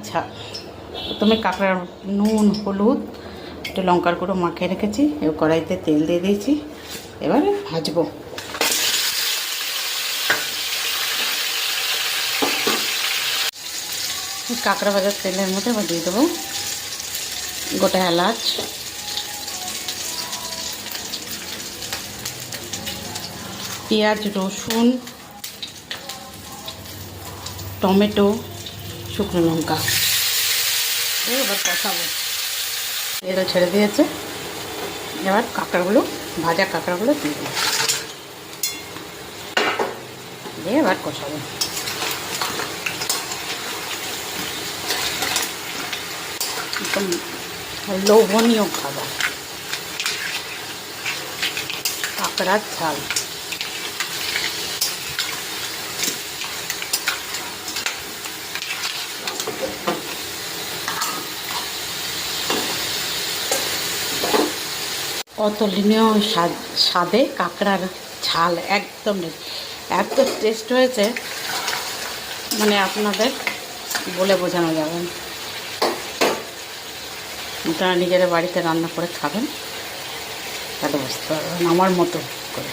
ঝাল। প্রথমে কাঁকড়ার নুন হলুদ একটু লঙ্কার গুঁড়ো মাখিয়ে রেখেছি, এবার কড়াইতে তেল দিয়ে দিয়েছি, এবারে ভাজবো। কাঁকড়া ভাজার তেলের মধ্যে এবার দিয়ে দেবো গোটা এলাচ, পেঁয়াজ রসুন টমেটো শুকনো লঙ্কা, এবার কষাবো। তেল ছেড়ে দিয়েছে, এবার কাঁকড়াগুলো ভাজা কাঁকড়াগুলো দিয়ে দেবো, দিয়ে এবার কষাবো। একদম লোভনীয় খাবার কাঁকড়ার ঝাল। অতুলনীয় স্বাদে কাঁকড়ার ঝাল একদম এত টেস্ট হয়েছে, মানে আপনাদের বলে বোঝানো যাবে না। আপনারা নিজেরা বাড়িতে রান্না করে খাবেন, তাহলে বুঝতে পারবেন আমার মতো করে।